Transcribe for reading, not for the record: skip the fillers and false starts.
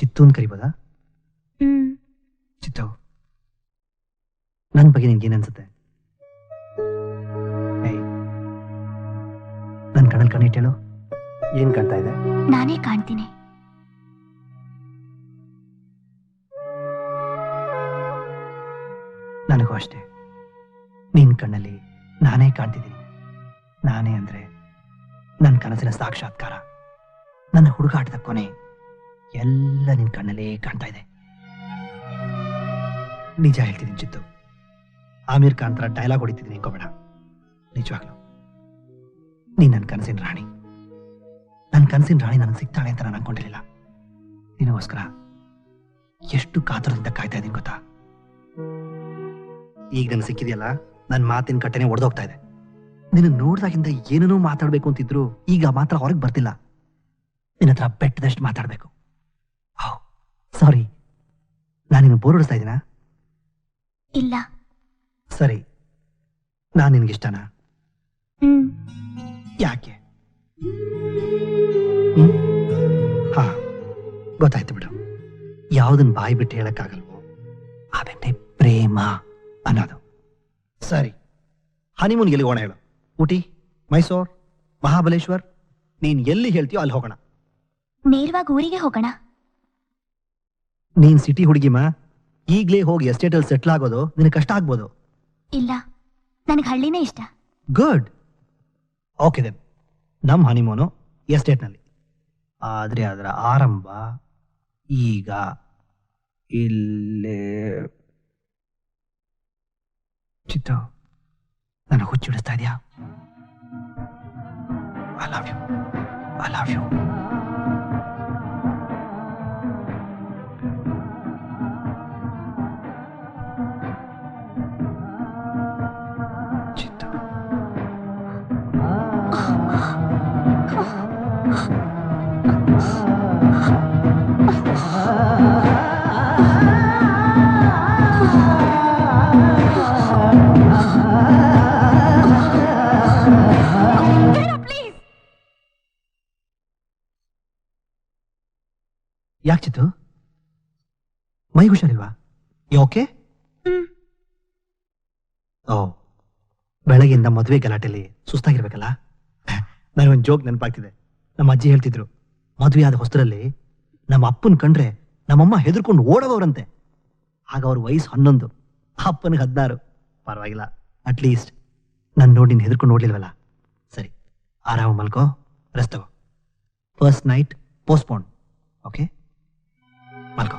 ಚಿತ್ತು ಅಂತ ಕರಿಬೋದಾ? ಚಿತ್ತು, ನನ್ನ ಬಗ್ಗೆ ನಿನ್ಗೆ ಏನನ್ಸುತ್ತೆ? ನನ್ನ ಕಣ್ಣಲ್ಲಿ ಕಣ್ಣಿಟ್ಟೇಳು. ಏನ್ ಕಾಣ್ತಾ ಇದೆ? ನಾನೇ ಕಾಣ್ತೀನಿ. ನನಗೂ ಅಷ್ಟೇ. ನಿನ್ ಕಣ್ಣಲ್ಲಿ ನಾನೇ ಕಾಣ್ತಿದ್ದೀನಿ. ನಾನೇ ಅಂದ್ರೆ ನನ್ನ ಕನಸಿನ ಸಾಕ್ಷಾತ್ಕಾರ, ನನ್ನ ಹುಡುಗಾಟದ ಕೊನೆ ಎಲ್ಲ ನಿನ್ ಕಣ್ಣಲ್ಲೇ ಕಾಣ್ತಾ ಇದೆ. ನಿಜ ಹೇಳ್ತಿದ್ದೀನಿ ಚಿತ್ತು, ಆಮೀರ್ ಖಾನ್ ತರ ಡೈಲಾಗ್ ಹೊಡಿತಿದ್ದೀನಿ ಅನ್ಕೋಬೇಡ. ನಿಜವಾಗ್ಲು ನೀನ್ ನನ್ನ ಕನಸಿನ ರಾಣಿ. ನನ್ನ ಕನಸಿನ ರಾಣಿ ನನಗೆ ಸಿಗ್ತಾಳೆ ಅಂತ ನಾನು ಅನ್ಕೊಂಡಿರಲಿಲ್ಲ. ನಿನಗೋಸ್ಕರ ಎಷ್ಟು ಕಾತರದಿಂದ ಕಾಯ್ತಾ ಇದ್ದೀನಿ ಗೊತ್ತಾ? ಈಗ ನನಗೆ ಸಿಕ್ಕಿದೆಯಲ್ಲ, ನನ್ನ ಮಾತಿನ ಕಟ್ಟೆನೆ ಒಡೆದೋಗ್ತಾ ಇದೆ. ನಿನ್ನ ನೋಡ್ದಾಗಿಂದ ಏನೇನೋ ಮಾತಾಡ್ಬೇಕು ಅಂತಿದ್ರು ಈಗ ಮಾತ್ರ ಹೊರಗೆ ಬರ್ತಿಲ್ಲ. ನಿನ್ನ ಹತ್ರ ಬೆಟ್ಟದಷ್ಟು ಮಾತಾಡ್ಬೇಕು. ಸಾರಿ, ನಾನು ನಿನ್ನ ಬೋರ್ ಹೊಡಿಸ್ತಾ ಇದ್ದೀನಾ? ಇಲ್ಲ. ಸರಿ, ನಾನು ನಿನ್ಗಿಷ್ಟನಾ? ಯಾಕೆ? ಹಾ, ಗೊತ್ತಾಯ್ತು ಬಿಡು. ಯಾವುದನ್ನ ಬಾಯಿ ಬಿಟ್ಟು ಹೇಳಕ್ಕಾಗಲ್ವೋ ಅದನ್ನೇ ಪ್ರೇಮ ಅನ್ನೋದು. ಸರಿ, ಹನಿಮೂನ್ಗೆ ಎಲ್ಲಿ ಹೋಗೋಣ ಹೇಳು? ಊಟಿ, ಮೈಸೂರ್, ಮಹಾಬಲೇಶ್ವರ್, ನೀನ್ ಎಲ್ಲಿ ಹೇಳ್ತೀಯೋ ಅಲ್ಲಿ ಹೋಗೋಣ. ನೇರವಾಗಿ ಊರಿಗೆ ಹೋಗೋಣ. ನೀನ್ ಸಿಟಿ ಹುಡುಗಿಮಾ, ಈಗ್ಲೇ ಹೋಗಿ ಎಸ್ಟೇಟಲ್ಲಿ ಸೆಟ್ಲ್ ಆಗೋದು ನಿನಗೆ ಕಷ್ಟ ಆಗ್ಬೋದು. ಇಲ್ಲ, ನನಗೆ ಹಳ್ಳಿನೇ ಇಷ್ಟ. ಗುಡ್. ಓಕೆ ದೆನ್, ನಮ್ಮ ಹನಿಮೂನು ಎಸ್ಟೇಟ್ನಲ್ಲಿ. ಆದ್ರೆ ಅದರ ಆರಂಭ ಈಗ ಇಲ್ಲೇ. ಚಿತ್ತು, ನನ್ನ ಹುಚ್ಚಿಡಿಸ್ತಾ ಇದೆಯಾ? I love you, I love you. Chittu, ಯಾಕೆ ಚಿತ್ತು? ಮೈಗೆ ಹುಷಾರಿಲ್ವಾ? ಓಕೆ? ಓ, ಬೆಳಗ್ಗೆಯಿಂದ ಮದುವೆ ಗಲಾಟೆಯಲ್ಲಿ ಸುಸ್ತಾಗಿರ್ಬೇಕಲ್ಲ. ನನಗೊಂದು ಜೋಕ್ ನೆನಪಾಗ್ತಿದೆ. ನಮ್ಮ ಅಜ್ಜಿ ಹೇಳ್ತಿದ್ರು, ಮದುವೆ ಆದ ಹೊಸರಲ್ಲಿ ನಮ್ಮ ಅಪ್ಪನ ಕಂಡ್ರೆ ನಮ್ಮಮ್ಮ ಹೆದರ್ಕೊಂಡು ಓಡೋವರಂತೆ. ಆಗ ಅವ್ರ ವಯಸ್ಸು 11, ಅಪ್ಪನಿಗೆ 16. ಪರವಾಗಿಲ್ಲ, ಅಟ್ಲೀಸ್ಟ್ ನಾನು ನೋಡಿ ನೀನು ಹೆದರ್ಕೊಂಡು ಓಡ್ಲಿಲ್ವಲ್ಲ. ಸರಿ, ಆರಾಮ ಮಲ್ಕೋ, ರೆಸ್ಟ್ ತಗೋ. First night postpone. ಓಕೆ, ಮಲ್ಕೋ.